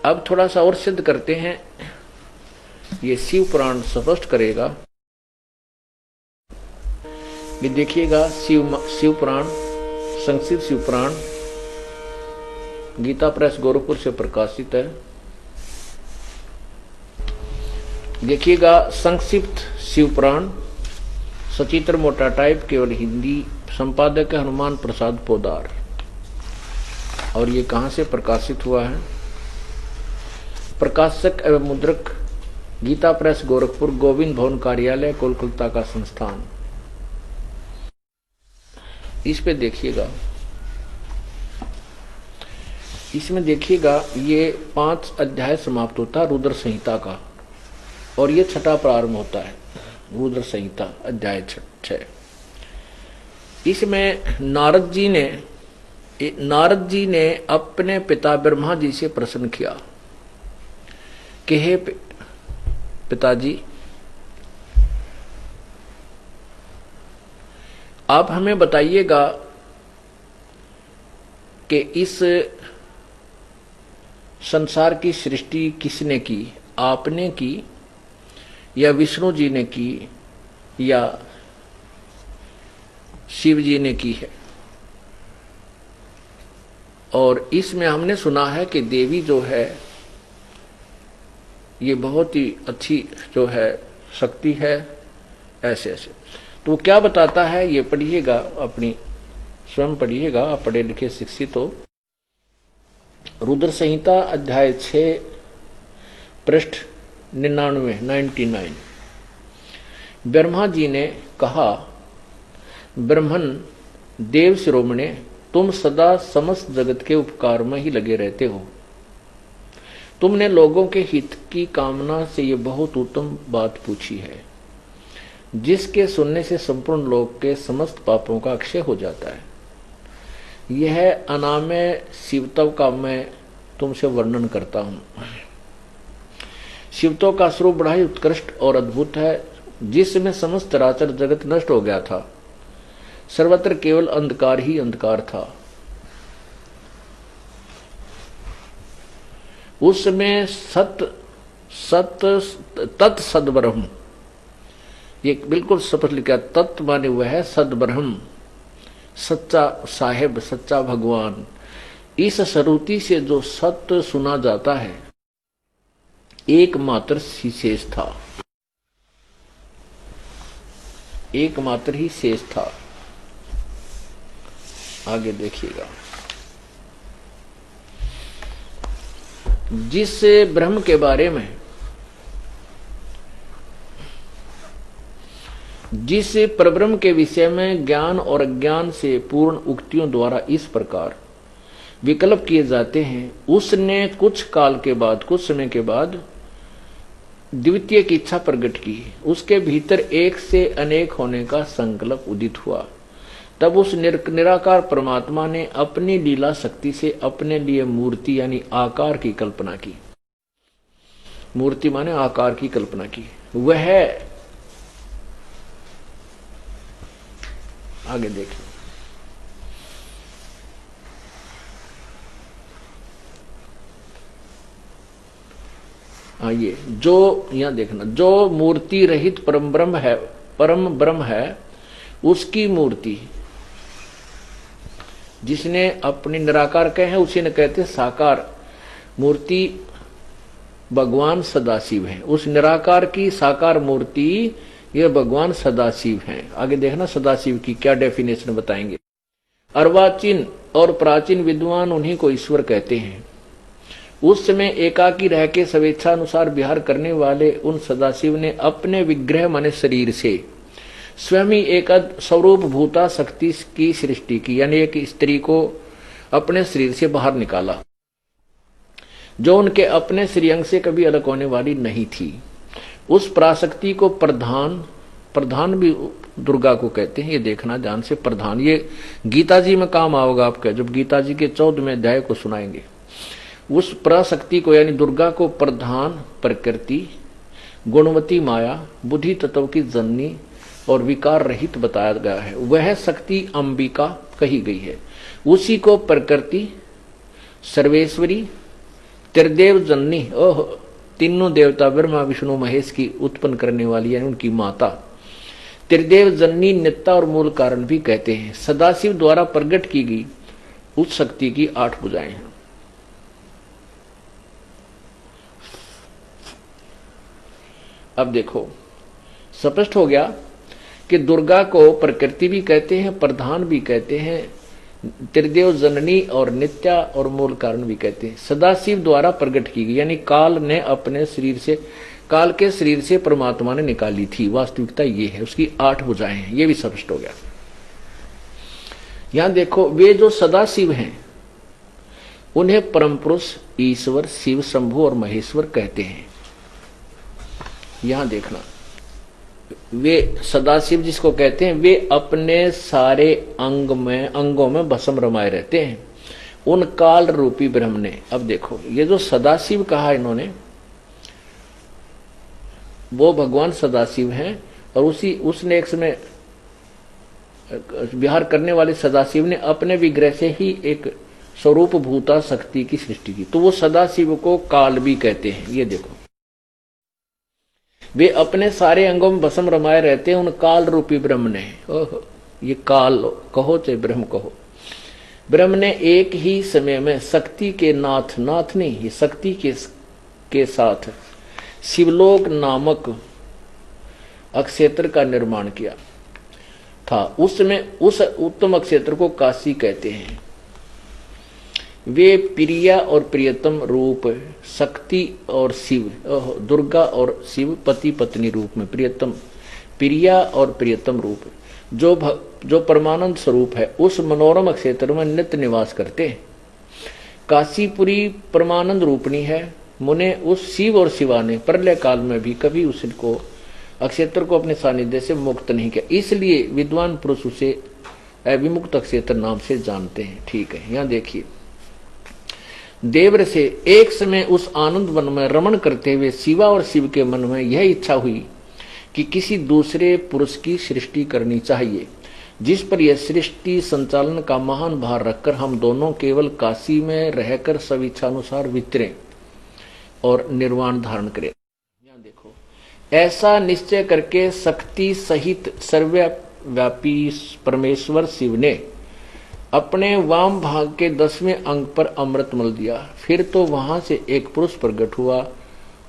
अब थोड़ा सा और सिद्ध करते हैं, ये शिव पुराण स्पष्ट करेगा। ये देखिएगा, शिव पुराण, संक्षिप्त शिव पुराण गीता प्रेस गोरखपुर से प्रकाशित है। देखिएगा, संक्षिप्त शिव पुराण, सचित्र मोटा टाइप, केवल हिंदी, संपादक है हनुमान प्रसाद पोदार। और ये कहां से प्रकाशित हुआ है? प्रकाशक एवं मुद्रक गीता प्रेस गोरखपुर, गोविंद भवन कार्यालय, कोलकाता का संस्थान। इस पे देखिएगा, इसमें देखिएगा, ये 5 अध्याय समाप्त होता है रुद्र संहिता का, और ये 6ठा प्रारंभ होता है रुद्र संहिता अध्याय 6। इसमें नारद जी ने अपने पिता ब्रह्मा जी से प्रश्न किया कि हे पिताजी, आप हमें बताइएगा कि इस संसार की सृष्टि किसने की, आपने की या विष्णु जी ने की या शिव जी ने की है। और इसमें हमने सुना है कि देवी जो है ये बहुत ही अच्छी जो है शक्ति है, ऐसे ऐसे। तो क्या बताता है ये पढ़िएगा, अपनी स्वयं पढ़िएगा, आप पढ़े लिखे शिक्षित हो। रुद्र संहिता अध्याय 6 पृष्ठ 99। ब्रह्मा जी ने कहा, ब्रह्मन देव शिरोमणे, तुम सदा समस्त जगत के उपकार में ही लगे रहते हो। तुमने लोगों के हित की कामना से ये बहुत उत्तम बात पूछी है, जिसके सुनने से संपूर्ण लोक के समस्त पापों का अक्षय हो जाता है। यह अनामय शिवत्व का मैं तुमसे वर्णन करता हूं। शिवत्व का स्वरूप बड़ा ही उत्कृष्ट और अद्भुत है, जिसमें समस्त चराचर जगत नष्ट हो गया था। सर्वत्र केवल अंधकार ही अंधकार था। उसमें तत् सद्ब्रह्म, ये बिल्कुल स्पष्ट लिखा, तत्व माने वह है सद्ब्रह्म, सच्चा साहेब, सच्चा भगवान। इस श्रुति से जो सत्य सुना जाता है, एकमात्र ही शेष था, एकमात्र ही शेष था। आगे देखिएगा, जिस ब्रह्म के बारे में, जिस परब्रह्म के विषय में ज्ञान और अज्ञान से पूर्ण उक्तियों द्वारा इस प्रकार विकल्प किए जाते हैं, उसने कुछ काल के बाद, कुछ समय के बाद द्वितीय की इच्छा प्रकट की। उसके भीतर एक से अनेक होने का संकल्प उदित हुआ। तब उस निराकार परमात्मा ने अपनी लीला शक्ति से अपने लिए मूर्ति यानी आकार की कल्पना की। मूर्ति माने आकार की कल्पना की। वह आगे देखिए, आइए, जो यहां देखना, जो मूर्ति रहित परम ब्रह्म है, उसकी मूर्ति, जिसने अपनी निराकार कहे हैं, उसी ने कहते साकार मूर्ति भगवान सदाशिव है। उस निराकार की साकार मूर्ति ये भगवान सदाशिव हैं। आगे देखना सदाशिव की क्या डेफिनेशन बताएंगे। अर्वाचीन और प्राचीन विद्वान उन्हीं को ईश्वर कहते हैं। उस समय एकाकी रह के स्वेच्छानुसार विहार करने वाले उन सदाशिव ने अपने विग्रह माने शरीर से स्वयं ही एक स्वरूप भूता शक्ति की सृष्टि की, यानी एक स्त्री को अपने शरीर से बाहर निकाला, जो उनके अपने श्रीअंग से कभी अलग होने वाली नहीं थी। उस पराशक्ति को प्रधान भी दुर्गा को कहते हैं। ये देखना ध्यान से, प्रधान, ये गीता जी में काम आओगा आपका, जब गीता जी के 14वें अध्याय को सुनाएंगे। उस पराशक्ति को यानी दुर्गा को प्रधान, प्रकृति, गुणवती माया, बुद्धि तत्व की जननी और विकार रहित बताया गया है। वह शक्ति अंबिका कही गई है। उसी को प्रकृति, सर्वेश्वरी, त्रिदेव जननी, ओह, तीनों देवता ब्रह्मा विष्णु महेश की उत्पन्न करने वाली है, उनकी माता। त्रिदेव जननी नित्ता और मूल कारण भी कहते हैं। सदाशिव द्वारा प्रकट की गई उस शक्ति की 8 भुजाएं हैं। अब देखो स्पष्ट हो गया कि दुर्गा को प्रकृति भी कहते हैं, प्रधान भी कहते हैं, त्रिदेव जननी और नित्या और मूल कारण भी कहते हैं। सदाशिव द्वारा प्रकट की गई, यानी काल ने अपने शरीर से, काल के शरीर से परमात्मा ने निकाली थी। वास्तविकता ये है, उसकी 8 भुजाएं हैं, ये भी स्पष्ट हो गया। यहां देखो, वे जो सदाशिव हैं उन्हें परम पुरुष, ईश्वर, शिव, शंभु और महेश्वर कहते हैं। यहां देखना, वे सदाशिव जिसको कहते हैं, वे अपने सारे अंगों में भस्म रमाए रहते हैं उन काल रूपी ब्रह्म ने। अब देखो, ये जो सदाशिव कहा इन्होंने, वो भगवान सदाशिव हैं, और उसने एक समय विहार करने वाले सदाशिव ने अपने विग्रह से ही एक स्वरूप भूता शक्ति की सृष्टि की, तो वो सदाशिव को काल भी कहते हैं। ये देखो, वे अपने सारे अंगों में भस्म रमाए रहते हैं उन काल रूपी ब्रह्म ने। ओह, ये काल कहो चाहे ब्रह्म कहो, ब्रह्म ने एक ही समय में शक्ति के नाथ नहीं, ये शक्ति के साथ शिवलोक नामक अक्षेत्र का निर्माण किया था। उसमें उस उत्तम अक्षेत्र को काशी कहते हैं। वे प्रिया और प्रियतम रूप, शक्ति और शिव, दुर्गा और शिव पति पत्नी रूप में, प्रियतम, प्रिया और प्रियतम रूप, जो परमानंद स्वरूप है, उस मनोरम क्षेत्र में नित्य निवास करते हैं। काशीपुरी परमानंद रूपणी है। मुने उस शिव और शिवा ने प्रलय काल में भी कभी उसको अक्षेत्र को अपने सानिध्य से मुक्त नहीं किया, इसलिए विद्वान पुरुष उसे अविमुक्त अक्षेत्र नाम से जानते हैं। ठीक है, यहां देखिए, देवर से एक समय उस आनंद वन में रमण करते हुए शिवा और शिव के मन में यह इच्छा हुई कि किसी दूसरे पुरुष की सृष्टि करनी चाहिए, जिस पर यह सृष्टि संचालन का महान भार रखकर हम दोनों केवल काशी में रहकर स्वेच्छानुसार विचरें और निर्वाण धारण करें। यहां देखो, ऐसा निश्चय करके शक्ति सहित सर्वव्यापी परमेश्वर शिव ने अपने वाम भाग के 10वें अंग पर अमृत मल दिया। फिर तो वहां से एक पुरुष प्रकट हुआ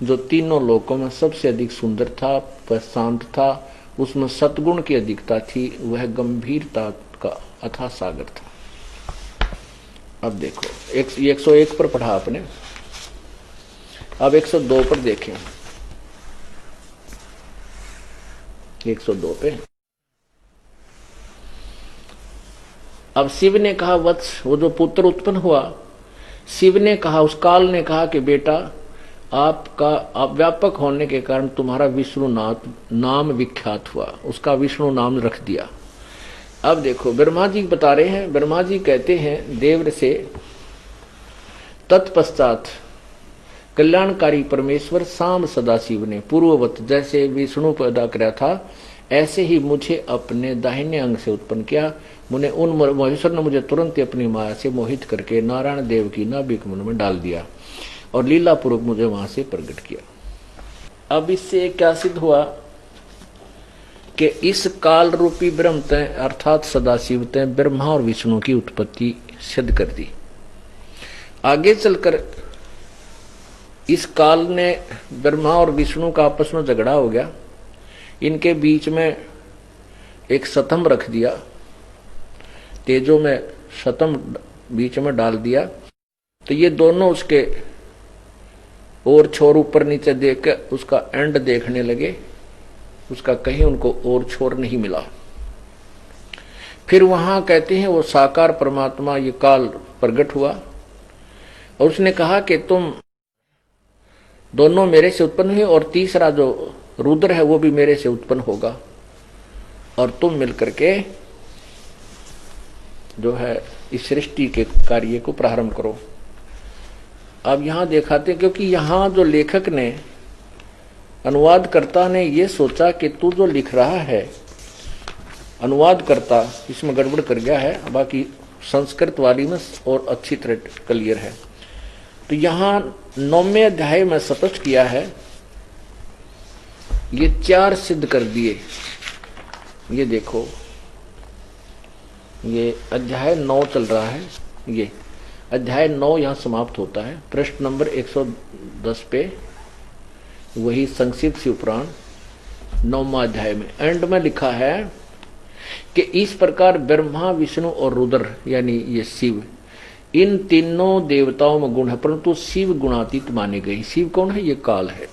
जो तीनों लोकों में सबसे अधिक सुंदर था, वह शांत था, उसमें सतगुण की अधिकता थी, वह गंभीरता का अथाह सागर था। अब देखो, 101 पर पढ़ा आपने, अब 102 पर देखें। 102 पे अब शिव ने कहा, वत्स, वो जो पुत्र उत्पन्न हुआ, शिव ने कहा, उस काल ने कहा कि बेटा, आप व्यापक होने के कारण तुम्हारा विष्णु नाम विख्यात हुआ, उसका विष्णु नाम रख दिया। अब देखो, ब्रह्मा जी बता रहे हैं, ब्रह्मा जी कहते हैं देवर से, तत्पश्चात कल्याणकारी परमेश्वर शाम सदाशिव ने पूर्ववत जैसे विष्णु पैदा किया था, ऐसे ही मुझे अपने दाहिने अंग से उत्पन्न किया। महेश्वर ने मुझे तुरंत अपनी माया से मोहित करके नारायण देव की नाभिक मन में डाल दिया और लीला पूर्वक मुझे वहां से प्रकट किया। अब इससे क्या सिद्ध हुआ कि इस काल रूपी ब्रह्म तय अर्थात सदाशिव तय ब्रह्मा और विष्णु की उत्पत्ति सिद्ध कर दी। आगे चलकर इस काल ने ब्रह्मा और विष्णु का आपस में झगड़ा हो गया, इनके बीच में एक सतम रख दिया, तेजो में सतम बीच में डाल दिया, तो ये दोनों उसके और छोर ऊपर नीचे देख के उसका एंड देखने लगे, उसका कहीं उनको और छोर नहीं मिला। फिर वहां कहते हैं वो साकार परमात्मा ये काल प्रकट हुआ और उसने कहा कि तुम दोनों मेरे से उत्पन्न हुए और तीसरा जो रुद्र है वो भी मेरे से उत्पन्न होगा और तुम मिलकर के जो है इस सृष्टि के कार्य को प्रारंभ करो। अब यहां दिखाते, क्योंकि यहां जो लेखक ने, अनुवादकर्ता ने ये सोचा कि तू जो लिख रहा है, अनुवादकर्ता इसमें गड़बड़ कर गया है, बाकी संस्कृत वाली में और अच्छी तरह क्लियर है। तो यहां 9वें अध्याय में स्पष्ट किया है, ये 4 सिद्ध कर दिए। ये देखो, ये अध्याय 9 चल रहा है, ये अध्याय 9 यहां समाप्त होता है। पृष्ठ नंबर 110 पे वही संक्षिप्त शिवपुराण 9वां अध्याय में एंड में लिखा है कि इस प्रकार ब्रह्मा, विष्णु और रुद्र यानी ये शिव, इन तीनों देवताओं में गुण है, परंतु शिव गुणातीत माने गए। शिव कौन है? ये काल है।